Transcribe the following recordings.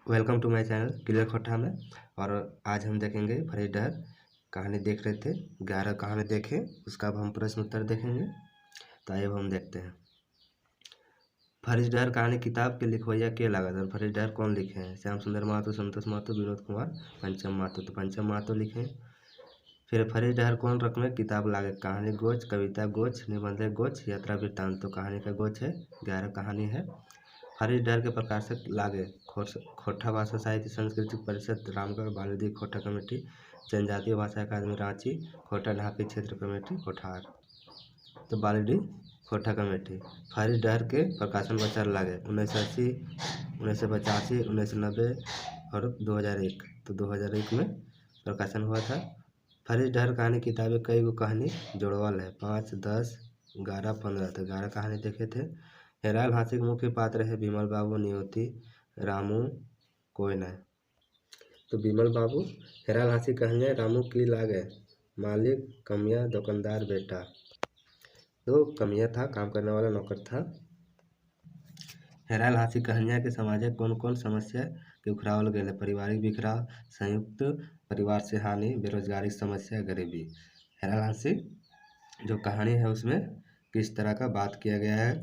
Welcome to my channel clear खोटा में। और आज हम देखेंगे फरीद डहर कहानी देख रहे थे 11 कहानी देखे, उसका अब हम प्रश्न उत्तर देखेंगे। तो आइए अब हम देखते हैं। फरीद डहर कहानी किताब के लिखवैया के लगातार फरीद डहर कौन लिखे हैं? श्याम सुंदर महतो, संतोष महतो, विनोद कुमार, पंचम महतो। तो पंचम महतो लिखे। फिर फरीद डहर कौन रकम किताब लागे? कहानी गोच, कविता गोच, निबंध गोच, यात्रा वृत्तांत। तो कहानी का गोच है, 11 कहानी है। फरीद डहर के प्रकाशक लागे खोटा भाषा साहित्य सांस्कृतिक परिषद रामगढ़, बालदी खोटा कमेटी, जनजातीय भाषा अकादमी रांची, खोटा ढाकी क्षेत्र कमेटी कोठार। तो बालदी खोटा कमेटी। फरीद डहर के प्रकाशन बचार लागे 1980, 1985, 1990 और 2001। तो 2001 में प्रकाशन हुआ था। फरीद डहर कहानी किताबें कई गो कहानी जोड़वल है? 5, 10, 11, 15। तो 11 कहानी देखे थे। हेराल हाथी के मुख्य पात्र है बिमल बाबू, नियोती, रामू, कोई नहीं। तो बिमल बाबू हेराल हाथी कहानियाँ रामू की लागे मालिक, कमिया, दुकानदार, बेटा। तो कमिया था, काम करने वाला नौकर था। हेराल हाथी कहानियाँ के समाज कौन कौन समस्या के उखरावल गए? पारिवारिक बिखराव, संयुक्त परिवार से हानि, बेरोजगारी समस्या, गरीबी। हेराल हाथी जो कहानी है उसमें किस तरह का बात किया गया है?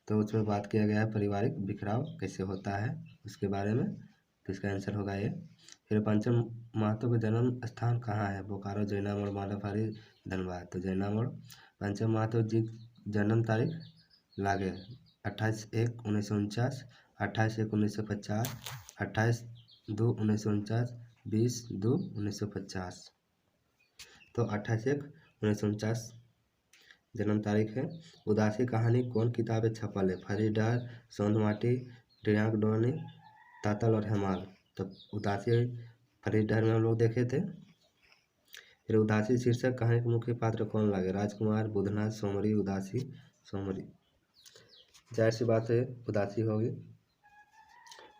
तो उसमें बात किया गया है पारिवारिक बिखराव कैसे होता है उसके बारे में। तो इसका आंसर होगा ये। फिर पंचम महतो का जन्म स्थान कहाँ है? बोकारो, जैना मोड़, मालाफारी, धनबाद। तो जैना मोड़। पंचम महतो जी जन्म तारीख लागे 28/1/1949, 28/1/1950, 28/2/1949, 20/2/1950। तो 28/1/1949 जन्म तारीख है। उदासी कहानी कौन किताबें छपल है? फरीद डहर, सौंध माटी, टियाक डोनी, तातल और हेमाल। तो उदासी फरीद डहर में हम लोग देखे थे। फिर उदासी शीर्षक कहानी के मुख्य पात्र कौन लगे? राजकुमार, बुधनाथ, सोमरी, उदासी, सोमरी। जाहिर सी बात है उदासी होगी।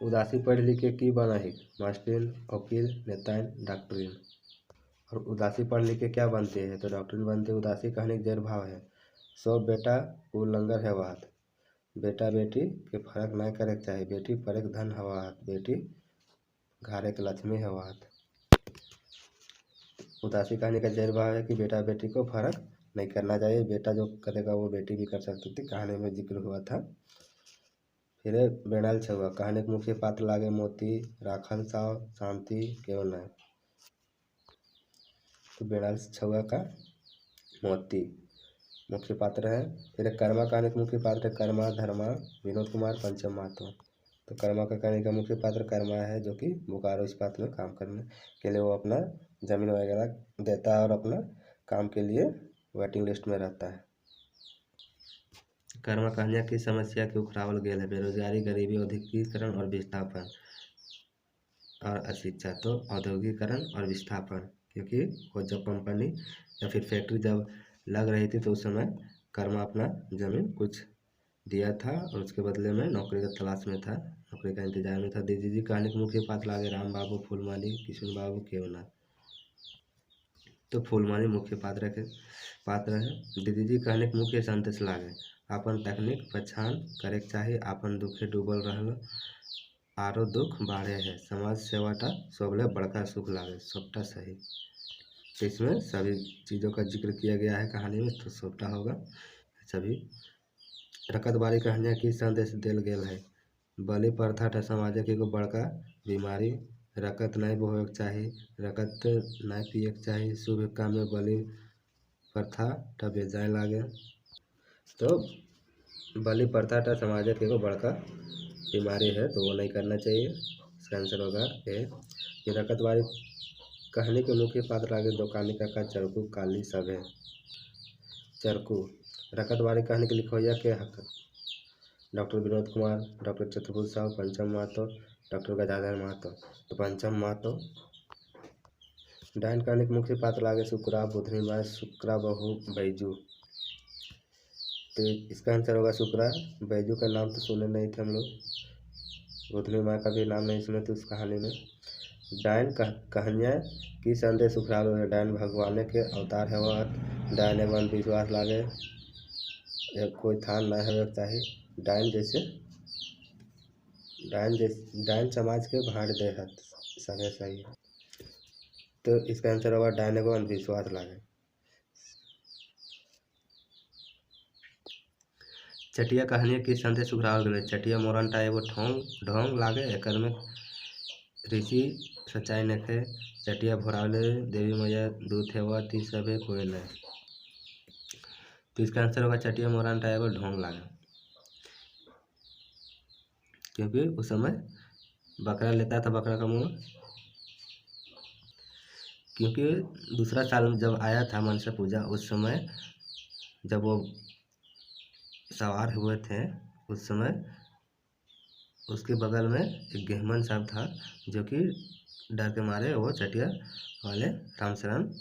उदासी पढ़ लिख के की बना ही? मास्टरीन, वकील, नेताइन, डॉक्टरीन। और उदासी पढ़ लिख के क्या बनते हैं? तो डॉक्टरीन बनते। उदासी कहानी जड़ भाव है सो बेटा कुल लंगर है बात, बेटा बेटी के फर्क नहीं करे चाहिए, बेटी पर एक धन हवात, बेटी घारे के लक्ष्मी है बात। उदासी कहानी का जड़ भाव है कि बेटा बेटी को फर्क नहीं करना चाहिए, बेटा जो करेगा वो बेटी भी कर सकती थी, कहानी में जिक्र हुआ था। फिर बेड़ाल छुआ कहानी के मुख्य पात्र लागे मोती, राखल साव, शांति, केवल नहीं। तो बेड़ाल छुआ का मोती मुख्य पात्र है। फिर कर्मा कहानी के मुख्य पात्र कर्मा, धर्मा, विनोद कुमार, पंचम महतो। तो कर्मा का कहानी का मुख्य पात्र कर्मा है जो कि बोकारो इस्पात में काम करने के लिए वो अपना ज़मीन वगैरह देता है और अपना काम के लिए वेटिंग लिस्ट में रहता है। कर्मा कहानियाँ की समस्या के उखरावल गेल है? बेरोजगारी, गरीबी, औद्योगिकीकरण और विस्थापन और अशिक्षा। तो औद्योगिकीकरण और विस्थापन, क्योंकि वो जब कंपनी या फिर फैक्ट्री जब लग रही थी तो उस समय कर्मा अपना ज़मीन कुछ दिया था और उसके बदले में नौकरी का तलाश में था, नौकरी का इंतजार में था। दीदी जी कहानी के मुख्य पात्र लागे राम बाबू, फूलमाली, किशन बाबू, केवना। तो फूलमाली मुख्य पात्र है। दीदी जी कहानी के मुख्य संदेश लागे आपन तकनीक पहचान करे चाहिए, आपन दुखे डूबल रहल आरो दुख बाढ़े है, समाज सेवाटा सबले बड़का सुख लागे, सबटा सही। तो इसमें सभी चीज़ों का जिक्र किया गया है कहानी में, तो सबटा होगा सभी। रकतबारी कहानियाँ की संदेश दिल गेल है? बलि प्रथा टा समाज के एगो बड़का बीमारी, रकत नहीं बोहेके चाहिए, रकत नहीं पिएके चाहिए, शुभ काम में बलि प्रथा टा बेजाय लागे। तो बलि प्रथा टा समाज के एगो बड़का बीमारी है तो वो नहीं करना चाहिए। इसका आंसर होगा ए। ये रकतबारी कहानी के मुख्य पात्र आगे दुकानी काका, चरकू, काली, सब है। चरकू रकतबारी कहानी के लिखवैया के हक? डॉक्टर विनोद कुमार, डॉक्टर चतुर्भुज साहू, पंचम महतो, डॉक्टर गजाधर महतो। तो पंचम महतो। डायन कहानी के मुख्य पात्र आगे शुक्रा, बुधनी माँ, शुक्रा बहू, बैजू। तो इसका आंसर होगा शुक्रा। बैजू का नाम तो सुने नहीं थे हम लोग, बुधनी माँ का भी नाम नहीं सुने थे उस कहानी में। डायन कहानियाँ की संदेश उखराल है? डायन भगवान के अवतार है वह, डायन एवं विश्वास लागे, कोई थान न है चाहिए। डायन जैसे डायन समाज के भाड़ देहत सगे सही है। तो इसका आंसर होगा डायन एगो अंधविश्वास लागे। चटिया कहानी की संदेश उघरावल गेल। चटिया मोरनटा एगो ढोंग लागे, एकर में ऋषि सच्चाई नखे। चटिया भोरावले देवी मैया दूध हेवा ती सभे कोई नहीं। तो इसका आंसर होगा चटिया मोरनटा एगो ढोंग लागे, क्योंकि उस समय बकरा लेता था बकरा का मुंह, क्योंकि दूसरा साल जब आया था मनसा पूजा उस समय जब वो सवार हुए थे उस समय उसके बगल में एक गहमन साहब था जो कि डर के मारे वो चटिया वाले रामशरण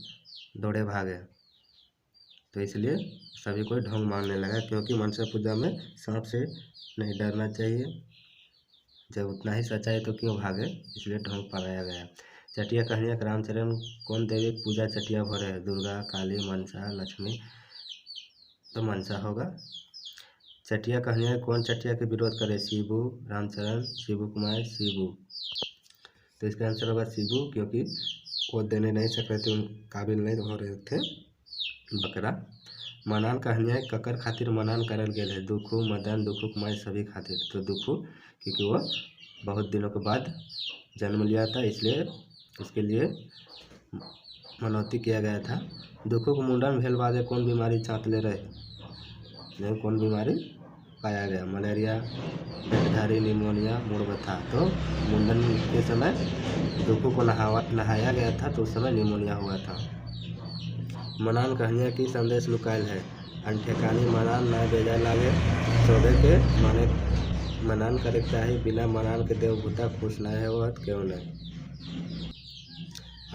दौड़े भागे। तो इसलिए सभी को ढोंग मानने लगा, क्योंकि मनसा पूजा में सांप से नहीं डरना चाहिए, जब उतना ही सच्चाई तो क्यों भागे, इसलिए ढोंग पकाया गया। चटिया कहानियाँ रामचरण कौन देवी की पूजा चटिया भरे है? दुर्गा, काली, मनसा, लक्ष्मी। तो मनसा होगा। चटिया कहानियाँ कौन चटिया के विरोध करे? शिबू, रामचरण, शिबू कुमार, शिबू। तो इसका आंसर होगा शिबू, क्योंकि वो देने नहीं सक रहे थे, उन काबिल नहीं हो रहे थे बकरा। मनान कहानियाँ ककर खातिर मनान करल गेल है? दुखू, मदन, दुखू कुमार सभी खातिर। तो दुखू, क्योंकि वो बहुत दिनों के बाद जन्म लिया था, इसलिए उसके लिए मनौती किया गया था। दुखू को मुंडन भेल बादे कौन बीमारी चाँतले रहे? नहीं, कौन बीमारी पाया गया? मलेरिया, पेटधारी, निमोनिया, मुड़बथा। तो मुंडन के समय दुखू को नहाया गया था, तो उस समय निमोनिया हुआ था। मनान कहानियाँ की संदेश लुकायल है? अनठेकानी मनान ना बेजा लागे, सोबे के माने मनान करे चाही, बिना मनान के देवभूता खुश ना है वह क्यों नहीं?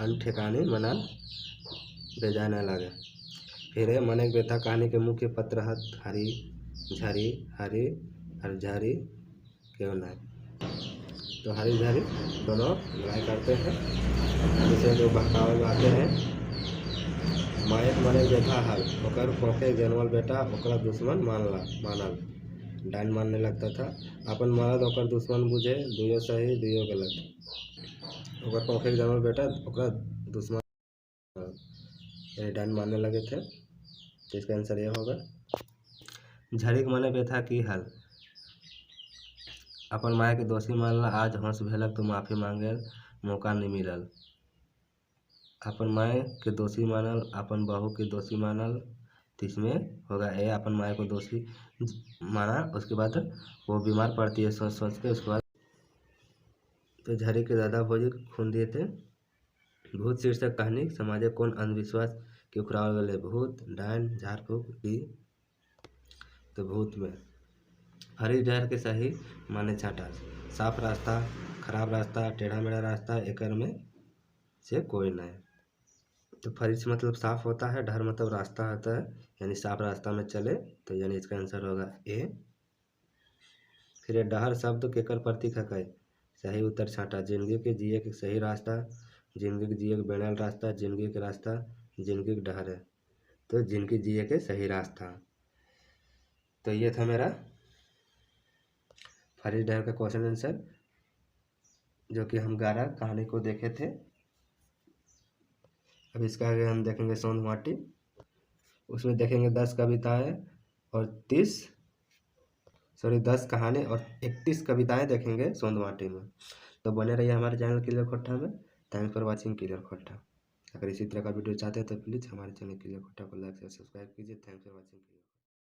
अनठेकानी मनान बेजा न लागे। फिर मने बेथा कहानी के मुख्य पात्र हत हरी, झरी, हरी और झरी क्यों नहीं? तो हरी झरी दोनों लड़ाई करते हैं, जिसे जो बहकावे आते हैं। मायक मने बेथा हल, ओकर कोखे जनवल बेटा ओकरा दुश्मन मानल डायन मानने लगता था। अपन मरद ओकर दुश्मन बुझे, दुयो सही दुयो गलत। ओकर कोखे जनवल बेटा ओकरा दुश्मन डायन मानने लगे थे। तो इसका आंसर यह होगा। झड़ी के मने बेथा की हल? अपन माय के दोषी मानला, आज हंस भेलक तो माफी मांगे मौका नहीं मिलल। अपन माय के दोषी मानल, अपन बहू के दोषी मानल, तो इसमें होगा ए। अपन माय को दोषी माना, उसके बाद वो बीमार पड़ती है सोच सोच के, उसके बाद तो झड़ी के दादा भोजी खून दिए थे। भूत शीर्षक कहानी समाज कौन अंधविश्वास के उखरावल गले? भूत, डायन, झाड़ फूक, डी। तो भूत में हरी डहर के सही माने छाटा, साफ रास्ता, खराब रास्ता, टेढ़ा मेढ़ा रास्ता, एकर में से कोई नहीं। तो फरिश मतलब साफ होता है, डहर मतलब रास्ता होता है, यानी साफ रास्ता में चले, तो यानी इसका आंसर होगा ए। फिर डहर शब्द केकर प्रतीक है? सही उत्तर छाटा, जिंदगी के जिए के सही रास्ता, जिंदगी के जिए के बेड़ल रास्ता, जिंदगी के रास्ता, जिंदगी के डहर है। तो जिंदगी जिए के सही रास्ता। तो ये था मेरा फरिश डहर का क्वेश्चन आंसर, जो कि हम 11 कहानी को देखे थे। अब इसका आगे हम देखेंगे सोंध माटी, उसमें देखेंगे 10 कविताएं और 10 कहानी और 31 कविताएं देखेंगे सोंध माटी में। तो बने रहिए हमारे चैनल क्लियर खोट्ठा में। थैंक्स फॉर वाचिंग क्लियर खोट्ठा। अगर इसी तरह का वीडियो चाहते हैं तो प्लीज़ हमारे चैनल क्लियर खोट्ठा को लाइक से सब्सक्राइब कीजिए। Thanks for watching.